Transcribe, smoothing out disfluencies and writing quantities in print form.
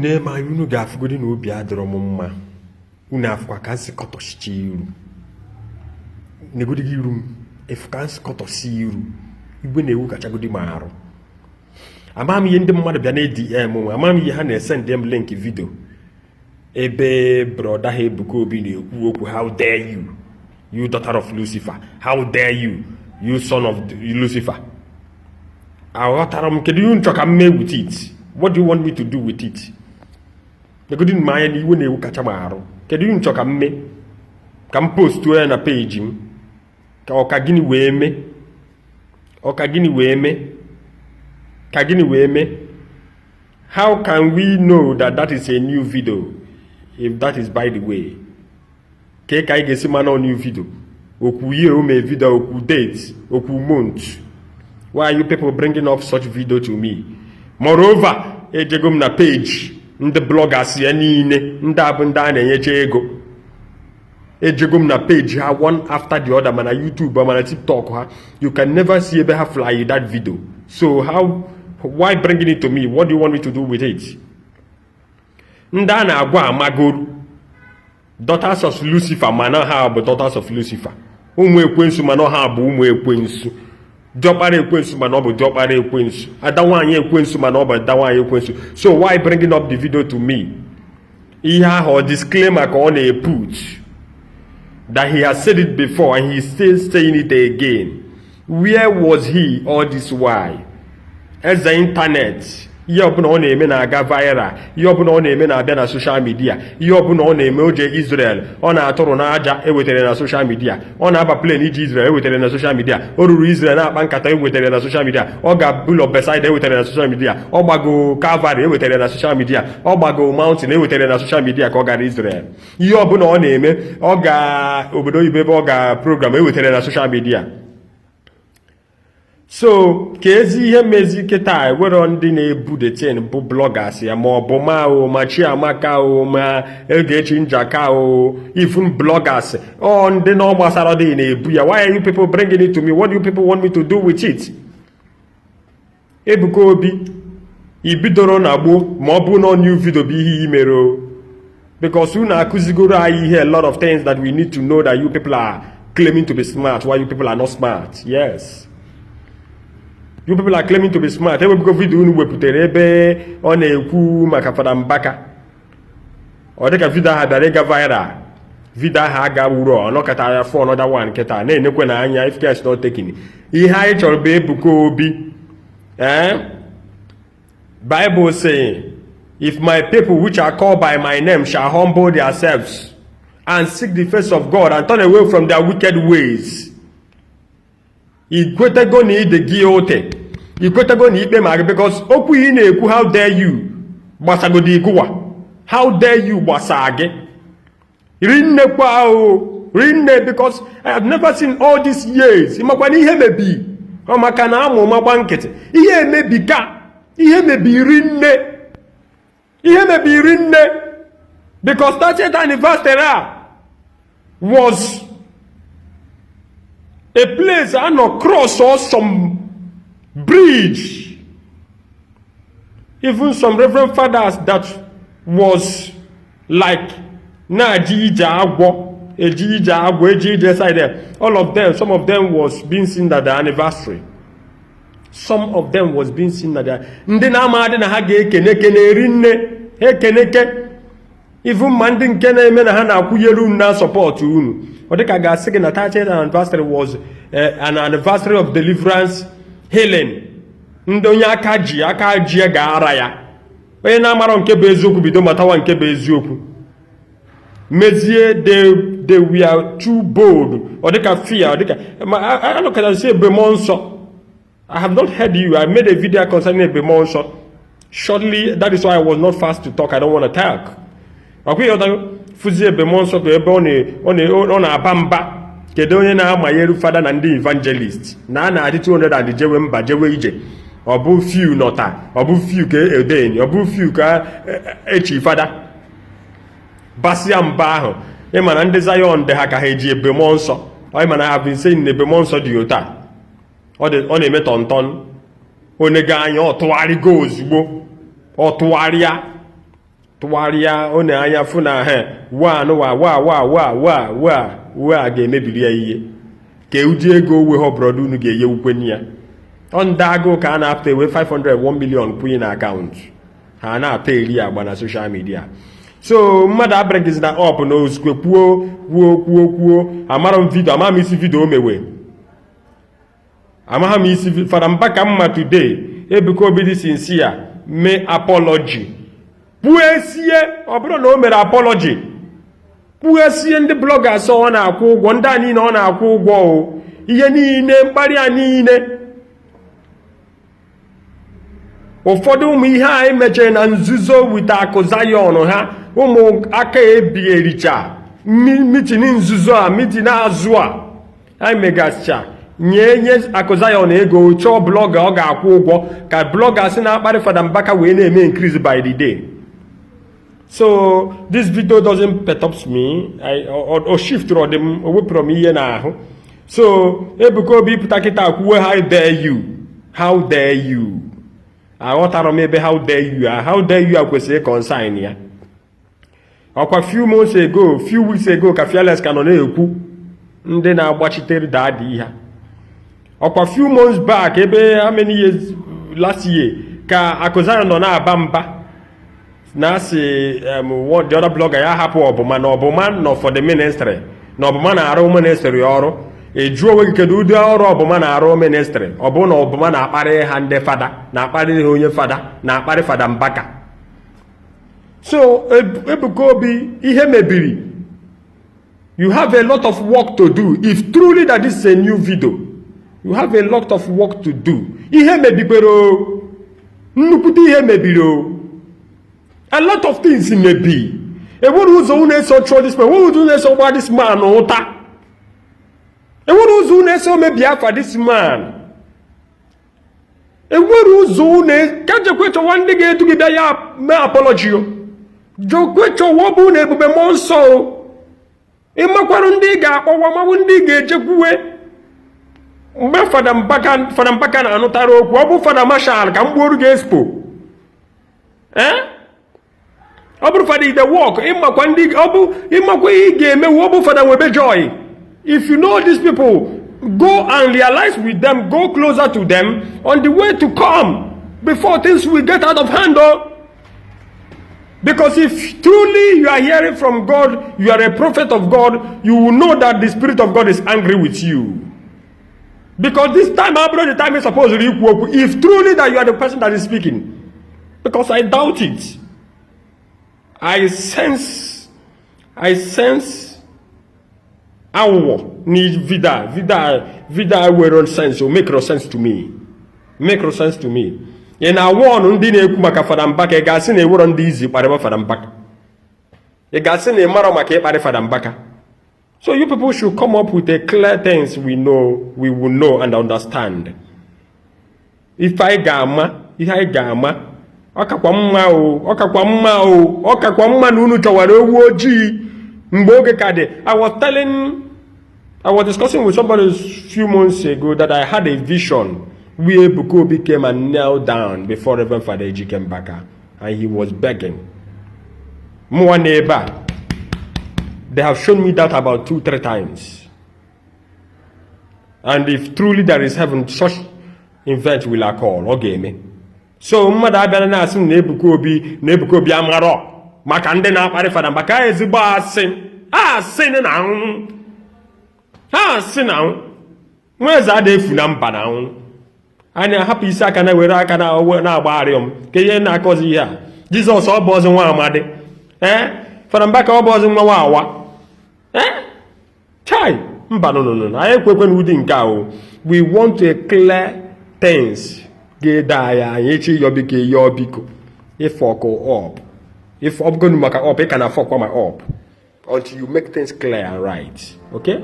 ne ma unu ga-afugodi na obi adọrọ m mma unu afụkwa ka nsị kọtọchicha iru negodi gị iru m efu ka nsị kọtọsi iru igwe na-ewu kachagodi m arụ ama m ihe ndị mmadụ bịa na DM m ama m ihe ha na-ese ndị m link video ebe broda ha Ebuka Obi na-ekwu okwu how dare you you daughter of Lucifer, how dare you you son of Lucifer. Aghọtara m kedu ihe nchọ ka m mee with it. What do you want me to do with it? Negodi m anya na iwe na-ewu kacha m arụ kedu ihe nchọ ka m mee ka m postuo ya na peji m ka ọka gịnị wee mee ọka gịnị wee mee ka gịnị wee mee. How can we know that that is a new video if that is by the way? Ka ị ga-esi ma na new video okwu year o mee video okwu date okwu month. Why are you people bringing up such video to me? Moreover, ejego m na page ndị bloggers ya niile ndị abụ ndị a na-enyecha ego. Ejego m na page ha one after the other mana YouTube mana TikTok ha. You can never see ebe ha fly that video. So why bringing it to me? What do you want me to do with it? Ndị a na-agwa amagoro daughters of Lucifer mana ha bụ daughters of Lucifer. Ụmụ ekwensu mana ha bụ ụmụ ekwensu. Diọkpara ekwensu mana ọ bụ diọkpara ekwensu. Ada nwaanyị ekwensu mana ọ bụ ada nwaanyị ekwensu. So why bringing up the video to me? Ihe ahụ disclaimer ka ọ na-put that he has said it before and he is still saying it again. Where was he all this while? As the internet, ihe ọbụla ọ na-eme na-aga viral, ihe ọbụla ọ na-eme na-abịa na social media, ihe ọbụla ọ na-eme oje Israel, ọ na-atụrụ n'aja ewetara na social media, ọ na-aba plane iji Israel ewetara na social media, o ruru Israel na-akpa nkata ewetara na social media, ọ ga-bulo beside ewetara na social media, ọ gbago Calvary ewetara na social media, ọ gbago mountain ewetara na social media ka ọ gara Israel. Ihe ọbụla ọ na-eme, ọ ga obodo oyibo ebe ọ ga program ewetara na social media. So ka ezi ihe mezi kịta were ndị na-ebu the chain bụ bloggers ya ma ọ bụ ma o ma Chiamaka o ma Egechi Njaka o even bloggers ọ ndị na ọ gbasara dị na-ebu ya. Why are you people bringing it to me? What do you people want me to do with it? Ebuka Obi ibidoro na gboo ma ọ bụ na new video bụ ihe imere o because unu akụzigoro anyị ihe a lot of things that we need to know that you people are claiming to be smart while you people are not smart. Yes. You people are claiming to be smart. Ebuka video unu wepụtara ebe ọ na-ekwu maka Fada Mbaka. Ọ dịka video ha bịara ịga viral. Video ha aga wuru ọ nọkọta ya for another one kịta na-enekwe na anya if care is not taken. Ihe anyị chọrọ bụ Ebuka Obi. Bible saying, if my people which are called by my name shall humble themselves and seek the face of God and turn away from their wicked ways. Ikwetego na ide gị ote ikwetego na ikpe ma because okwu ị na-ekwu how dare you gbasagodi igụwa how dare you gbasa gị rinne kwa o rinne because I have never seen all these years ịmakwa na ihe mebi ọ maka na amụ magba nkịtị ihe emebi ka ihe mebi rinne because 30th anniversary was a place and a cross or some bridge. Even some reverend fathers that was like Ejije side there. All of them, some of them was being seen at the anniversary. Some of them was being seen at the even manding kene men hana kuyelu na support unu. Odeka ga sige na 30th anniversary was an anniversary of deliverance healing. Ndonya akaji ga ara ya. Onye na amara nke bụ eziokwu bido matawa nke bụ eziokwu. Mezie they were too bold. Odeka fear odeka I look at and say Bemonso. I have not heard you. I made a video concerning Bemonso. Shortly, that is why I was not fast to talk. I don't want to talk. Akwi yoda fuzie Bemonso ko ebe ọ na-aba mba kedu onye na-amanyeru fada na ndị evangelist na adị 200 and jewe mba jewe ije ọ bụ few nọta ọ bụ few ka edeni ọ bụ few ka echi fada basia mba ahụ ịma na ndị Zion dị ha ka ha eji Bemonso ọ ịma na have been saying na Bemonso dị ota ọ na-eme tonton onye ga anya ọ tụgharị go ozugbo ọ tụgharịa tụgharịa ọ na-anya fụ na wa ga-emebiri ya ihe ka ụdị ego owe ha ọbụrọdụ unu ga-enye ukwenye ya ọ ndị agụụ ka a na-apụta ewe 500 1 million kwunye na akaụntụ ha na-ata eri agba na soshal midia. So mmadụ abịaghịzi na ọp na ozugbo kwuo amara m vidio amaghị m isi vidio o mewe amaghị m isi Fada Mbaka mma today Ebuka Obi dị sincere mee apology pụesie ọ bụrụ na o mere apology pụesie ndị bloggers ọ na-akwụ ụgwọ ndị a niile ọ na-akwụ ụgwọ o ihe niile mkparị a niile ụfọdụ ụmụ ihe anyị mechara na nzuzo wita akụ Zion ha ụmụ aka ebighericha mitin nzuzo a mitin azụ a anyị megasịcha nye akụ Zion ego chọọ blọga ọ ga-akwụ ụgwọ ka bloggers na-akparị Fada Mbaka wee na-eme increase by the day. So this video doesn't perturb me or shift or them wepụrụ m ihe n'ahụ. So Ebuka Obi pụta kịta kwuwe how dare you aghọtara m ebe how dare you kwesịrị consign ya ọkwa few weeks ago ka Fearless ka nọ na-ekwu ndị na-agbachitere daadị ha ọkwa few months back ebe how many years last year ka akụzara nọ na-aba mba na asị the other blogger ya hapụ ọbụma na ọbụma nọ for the ministry na ọbụma na-arụ ministry ọrụ ejuo onwe gị kedu ụdị ọrụ ọbụma na-arụ ministry ọ bụ na ọbụma na-akparị ha ndị fada na-akparị ha onye fada na-akparị Fada Mbaka. So Ebuka Obi ihe mebiri you have a lot of work to do if truly that this is a new video you have a lot of work to do. Ihe mebikwero nnukwute ihe mebiri a lot of things mebi enwere ụzọ unu eso chụọ this man enwere ụzọ unu eso gba this man ụta enwere ụzọ unu eso mebi afa this man enwere ụzọ unu ka jekwe chọwa ndị ga-edu gị bịa ya mee apology o jekwe chọwa bụ na ebube mmụọ nsọ o ịmakwarụ ndị ga-akpọwa mawụ ndị ga-ejekwuwe mgbe Fada Mbaka na-anụtara okwu ọ bụ Fada Marshal ka mgboru ga-espo ọ bụrụ Fada ide work ịmakwa ndị ọ bụ ịmakwa ihe ị ga-emewu ọ bụ Fada nwebe joy. If you know these people, go and realize with them, go closer to them on the way to come before things will get out of hand. Because if truly you are hearing from God, you are a prophet of God, you will know that the Spirit of God is angry with you. Because this time, the time is supposed to be equal. If truly that you are the person that is speaking. Because I doubt it. I sense our need vida were sense or make no sense to me. And I want ndị na-ekwu maka Fada Mbaka ga-asị na ewere ndị izi kparịba Fada Mbaka. Ị ga-asị na ịmara maka ịkparị Fada Mbaka. So you people should come up with a clear things we will know and understand. If I ga-ama ọkakwa mma na unu chọwara ewu ojii mgbe oge ka dị. I was discussing with somebody a few months ago that I had a vision where Ebuka Obi came and knelt down before Reverend Father Ejike Mbaka and he was begging. More neighbor. They have shown me that about 2-3 times. And if truly there is heaven, such event will occur. Okay, me. So mmadụ abịara na-asị na Ebuka Obi amarọ maka ndị na-akparị Fada Mbaka ezigbo asị na nweze ada efu na mba na anwụ anyị ahapụ isi aka na were aka na-agbagharị m ka ihe na-akọzi ihe a Jizọs ọ bụ ọzọ nwa amadi Fada Mbaka ọ bụ ọzọ nwa nwawa chai mba no anyị ekwekwe n'ụdị nke ahụ. We want to clear things ga-ede anyị echi yọbiko yọbiko ịfọkụ up if ọ bụgonu maka up ị ka na-afọkwa ma up until you make things clear and right. Okay?